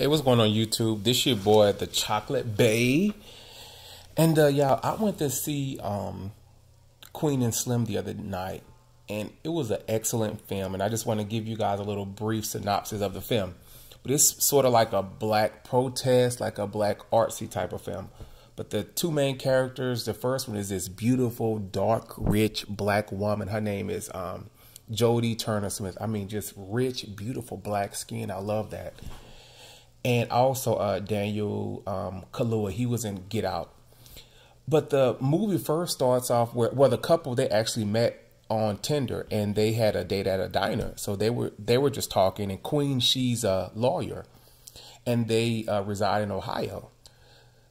Hey, what's going on YouTube? This your boy, the Chocolate Bay. And y'all, I went to see Queen and Slim the other night, and it was an excellent film. And I just want to give you guys a little brief synopsis of the film. But it's sort of like a black protest, like a black artsy type of film. But the two main characters, the first one is this beautiful, dark, rich black woman. Her name is Jodie Turner-Smith. I mean, just rich, beautiful black skin. I love that. And also Daniel Kaluuya, he was in Get Out. But the movie first starts off where the couple, they actually met on Tinder and they had a date at a diner. So they were just talking, and Queen, she's a lawyer, and they reside in Ohio.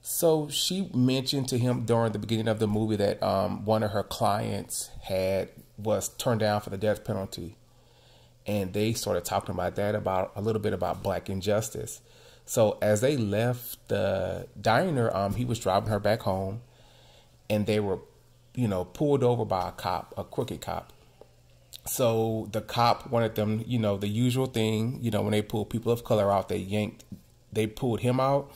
So she mentioned to him during the beginning of the movie that one of her clients was turned down for the death penalty. And they started talking about that, about a little bit about black injustice. So as they left the diner, he was driving her back home, and they were, pulled over by a cop, a crooked cop. So the cop wanted them, the usual thing, when they pull people of color out, they pulled him out.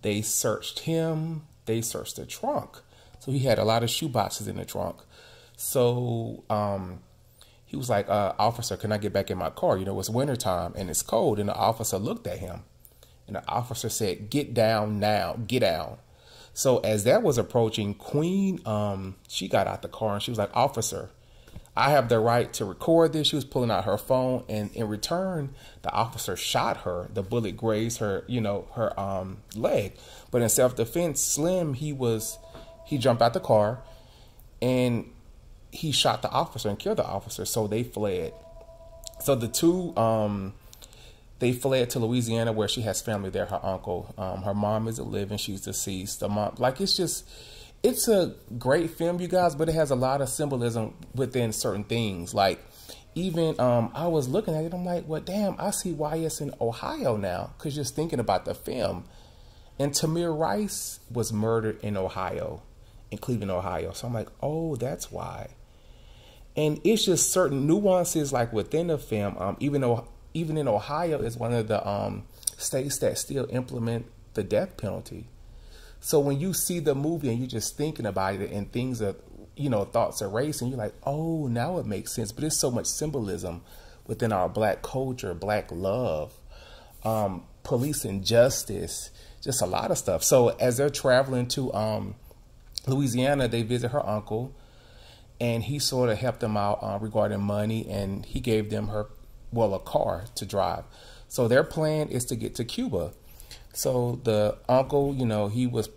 They searched him. They searched the trunk. So he had a lot of shoe boxes in the trunk. So he was like, officer, can I get back in my car? It's wintertime and it's cold. And the officer looked at him, and the officer said, get down now, get down. So as that was approaching, Queen, she got out the car and she was like, officer, I have the right to record this. She was pulling out her phone, and in return, the officer shot her. The bullet grazed her, her leg. But in self-defense, Slim, he jumped out the car and he shot the officer and killed the officer. So they fled. So the two, they fled to Louisiana, where she has family there, her uncle. Her mom isn't living, she's deceased. The mom, it's a great film, you guys, but it has a lot of symbolism within certain things. Like, even, I was looking at it, I'm like, well, damn, I see why it's in Ohio now, because just thinking about the film. And Tamir Rice was murdered in Ohio, in Cleveland, Ohio. So I'm like, oh, that's why. And it's just certain nuances, like within the film, even in Ohio is one of the states that still implement the death penalty. So when you see the movie and you're just thinking about it, and things are, thoughts are racing, you're like, oh, now it makes sense. But there's so much symbolism within our black culture, black love, police injustice, just a lot of stuff. So as they're traveling to Louisiana, they visit her uncle, and he sort of helped them out regarding money, and he gave them a car to drive. So their plan is to get to Cuba. So the uncle, he was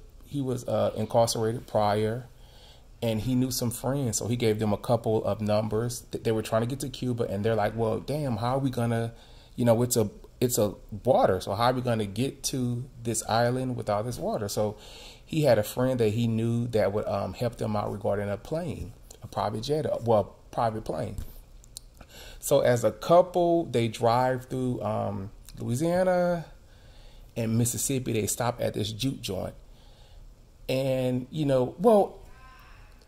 incarcerated prior, and he knew some friends. So he gave them a couple of numbers. They were trying to get to Cuba, and they're like, well, damn, how are we gonna, it's a water. So how are we gonna get to this island with all this water? So he had a friend that he knew that would help them out regarding a plane, a private jet, private plane. So as a couple, they drive through Louisiana and Mississippi. They stop at this juke joint. And,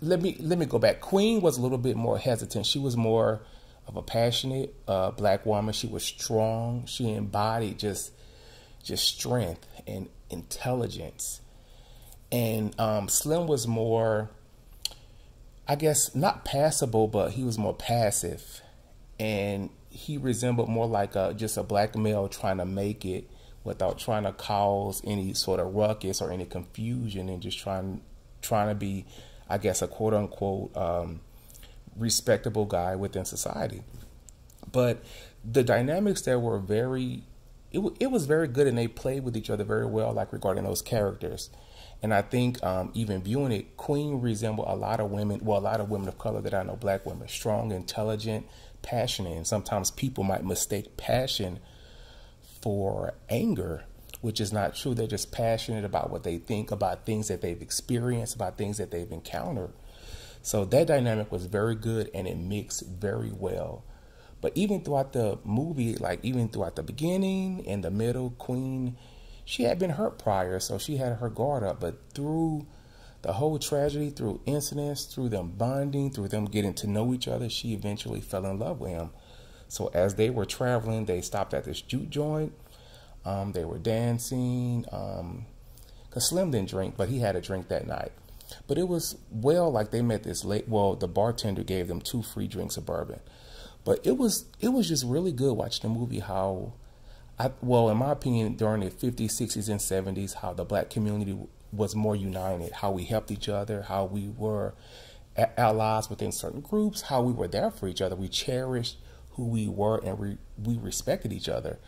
let me go back. Queen was a little bit more hesitant. She was more of a passionate black woman. She was strong. She embodied just strength and intelligence. And Slim was more, I guess, not passable, but he was more passive. And he resembled more like just a black male trying to make it without trying to cause any sort of ruckus or any confusion, and just trying to be, I guess, a quote unquote respectable guy within society. But the dynamics there were it was very good, and they played with each other very well, like regarding those characters. And I think even viewing it, Queen resembled a lot of women of color that I know, black women, strong, intelligent, passionate. And sometimes people might mistake passion for anger, which is not true. They're just passionate about what they think, about things that they've experienced, about things that they've encountered. So that dynamic was very good, and it mixed very well. But even throughout the movie, like even throughout the beginning and the middle, Queen, she had been hurt prior, so she had her guard up. But through the whole tragedy, through incidents, through them bonding, through them getting to know each other, she eventually fell in love with him. So as they were traveling, they stopped at this juke joint. They were dancing. Cause Slim didn't drink, but he had a drink that night. But it was, well, like they met this late. Well, the bartender gave them 2 free drinks of bourbon. But it was just really good watching the movie. How, well, in my opinion, during the 50s, 60s, and 70s, how the black community was more united. How we helped each other. How we were allies within certain groups. How we were there for each other. We cherished who we were, and we respected each other.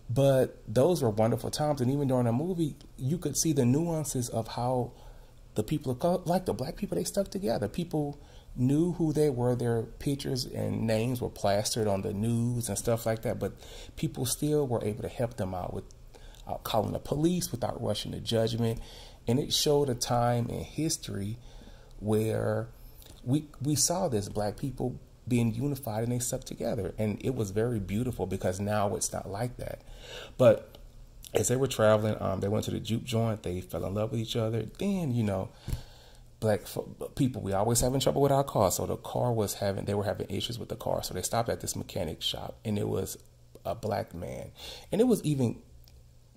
But those were wonderful times. And even during the movie, you could see the nuances of how the people of color, like the black people, they stuck together. People knew who they were. Their pictures and names were plastered on the news and stuff like that. But people still were able to help them out without calling the police, without rushing to judgment. And it showed a time in history where we saw this, black people being unified, and they stuck together. And it was very beautiful, because now it's not like that. But as they were traveling, they went to the juke joint. They fell in love with each other. Then, you know, black people, we always having trouble with our car. So they were having issues with the car. So they stopped at this mechanic shop, and it was a black man. And it was even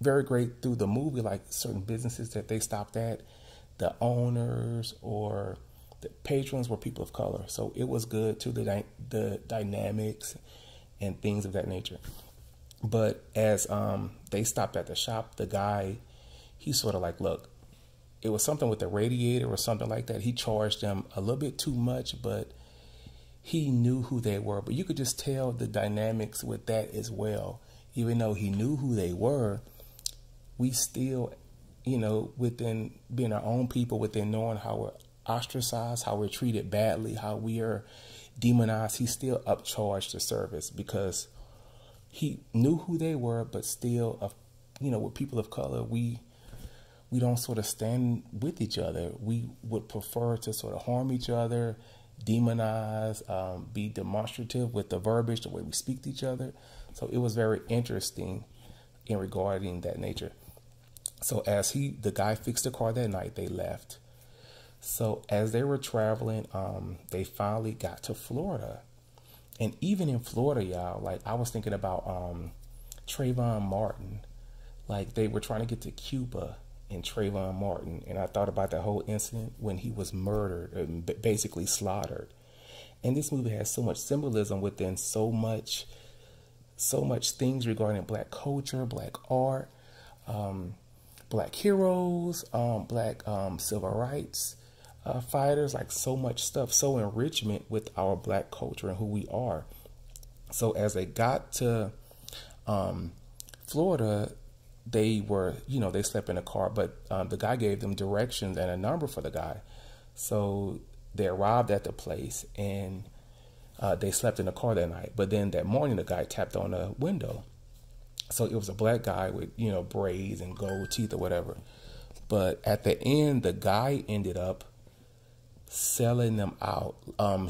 very great through the movie, like certain businesses that they stopped at, the owners or the patrons were people of color. So it was good to the dynamics and things of that nature. But as they stopped at the shop, the guy, he sort of like, look, it was something with the radiator or something like that. He charged them a little bit too much, but he knew who they were. But you could just tell the dynamics with that as well. Even though he knew who they were, we still, you know, within being our own people, within knowing how we're ostracized, how we're treated badly, how we are demonized, he still upcharged the service, because he knew who they were. But still, you know, with people of color, we don't sort of stand with each other. We would prefer to sort of harm each other, demonize, be demonstrative with the verbiage, the way we speak to each other. So it was very interesting in regarding that nature. So as the guy fixed the car that night, they left. So as they were traveling, they finally got to Florida. And even in Florida, y'all, like I was thinking about Trayvon Martin. Like they were trying to get to Cuba and Trayvon Martin. And I thought about that whole incident when he was murdered and basically slaughtered. And this movie has so much symbolism within so much things regarding black culture, black art, black heroes, black civil rights fighters, like so much stuff, so enrichment with our black culture and who we are. So as they got to Florida, they were, you know, they slept in a car, but the guy gave them directions and a number for the guy. So they arrived at the place, and they slept in the car that night. But then that morning, the guy tapped on a window. So it was a black guy with, you know, braids and gold teeth or whatever. But at the end, the guy ended up selling them out.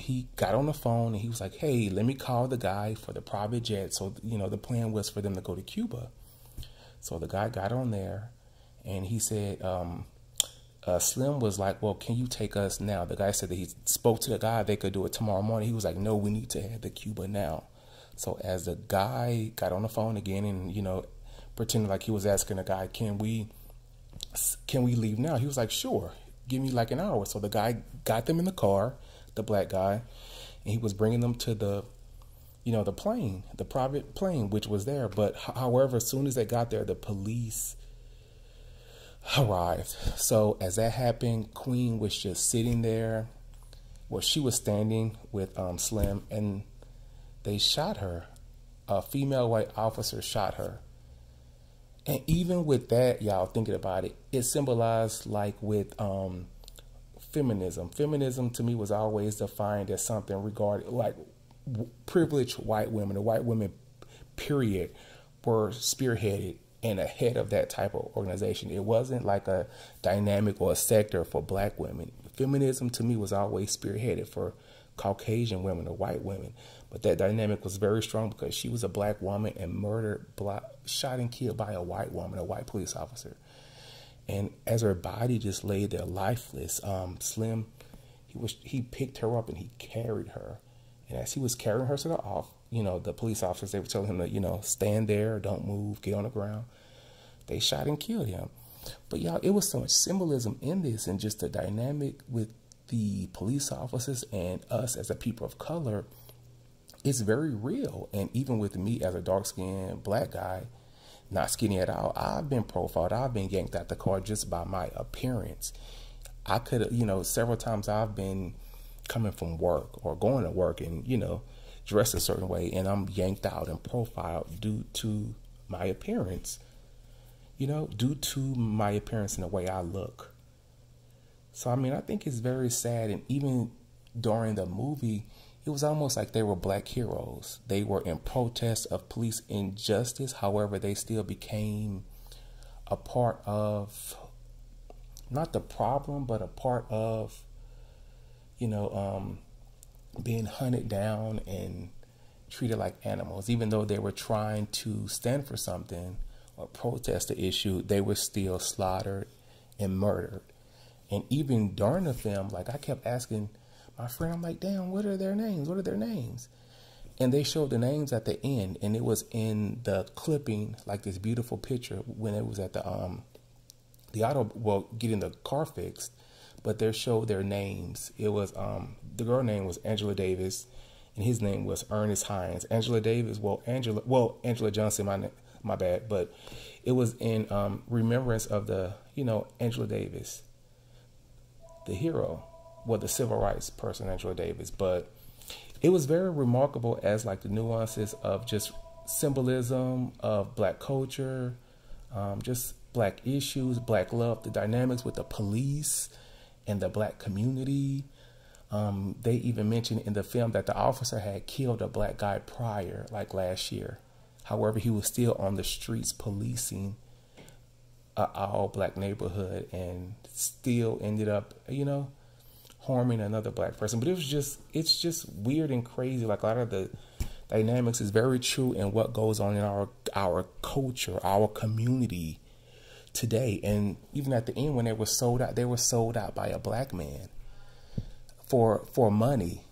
He got on the phone and he was like, hey, let me call the guy for the private jet. So, you know, the plan was for them to go to Cuba. So the guy got on there and he said, Slim was like, well, can you take us now? The guy said that he spoke to the guy, they could do it tomorrow morning. He was like, no, we need to head to Cuba now. So as the guy got on the phone again and, you know, pretending like he was asking the guy, can we leave now? He was like, sure, give me like an hour. So the guy got them in the car, the black guy, and he was bringing them to the, you know, the plane, the private plane, which was there. But however, as soon as they got there, the police arrived. So as that happened, Queen was just sitting there. Well, she was standing with Slim, and they shot her. A female white officer shot her. And even with that, y'all thinking about it, it symbolized like with feminism. Feminism to me was always defined as something regarding like privileged white women, or white women, period, were spearheaded and ahead of that type of organization. It wasn't like a dynamic or a sector for black women. Feminism to me was always spearheaded for Caucasian women or white women. But that dynamic was very strong because she was a black woman and murdered, shot and killed by a white woman, a white police officer. And as her body just lay there lifeless, Slim, he picked her up and he carried her. And as he was carrying her to the the police officers, they were telling him to, stand there, don't move, get on the ground. They shot and killed him. But y'all, it was so much symbolism in this, and just the dynamic with the police officers and us as a people of color. It's very real. And even with me as a dark-skinned black guy, not skinny at all, I've been profiled. I've been yanked out the car just by my appearance. I could have, several times I've been coming from work or going to work and, dressed a certain way, and I'm yanked out and profiled due to my appearance, due to my appearance and the way I look. So, I think it's very sad. And even during the movie, it was almost like they were black heroes. They were in protest of police injustice. However, they still became a part of, not the problem, but a part of, being hunted down and treated like animals. Even though they were trying to stand for something or protest the issue, they were still slaughtered and murdered. And even during the film, like, I kept asking my friend, I'm like, damn, what are their names? What are their names? And they showed the names at the end, and it was in the clipping, like this beautiful picture when it was at the getting the car fixed. But they showed their names. It was the girl name was Angela Davis, and his name was Ernest Hines. Angela Davis, Angela Johnson, my bad. But it was in remembrance of the Angela Davis, the hero, the civil rights person, Angela Davis. But it was very remarkable as like the nuances of just symbolism of black culture, just black issues, black love, the dynamics with the police and the black community. They even mentioned in the film that the officer had killed a black guy prior, like last year. However, he was still on the streets policing an all black neighborhood and still ended up, harming another black person. But it's just weird and crazy. Like, a lot of the dynamics is very true in what goes on in our culture, our community today. And even at the end, when they were sold out by a black man for money.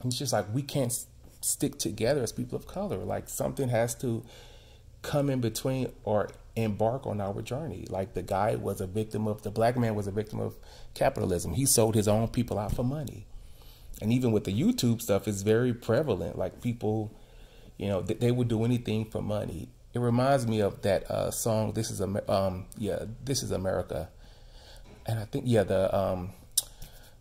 It's just like, we can't stick together as people of color. Like, something has to come in between or embark on our journey. Like, the black man was a victim of capitalism. He sold his own people out for money. And even with the YouTube stuff, it's very prevalent. Like, people, they would do anything for money. It reminds me of that song, This Is America. And I think,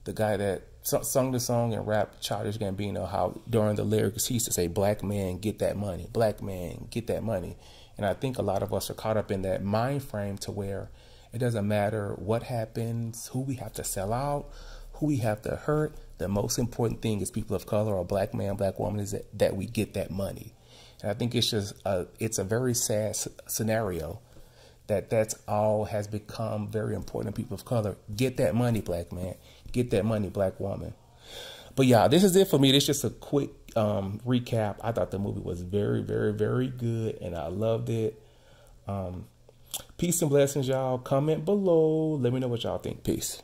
the guy that sung the song and rapped, Childish Gambino, how during the lyrics he used to say, black man, get that money. Black man, get that money. And I think a lot of us are caught up in that mind frame to where it doesn't matter what happens, who we have to sell out, who we have to hurt. The most important thing is people of color or black man, black woman is that we get that money. And I think it's just it's a very sad scenario that's all has become very important to people of color. Get that money, black man. Get that money, black woman. But yeah, this is it for me. This is just a quick recap. I thought the movie was very, very, very good, and I loved it. Peace and blessings, y'all. Comment below. Let me know what y'all think. Peace.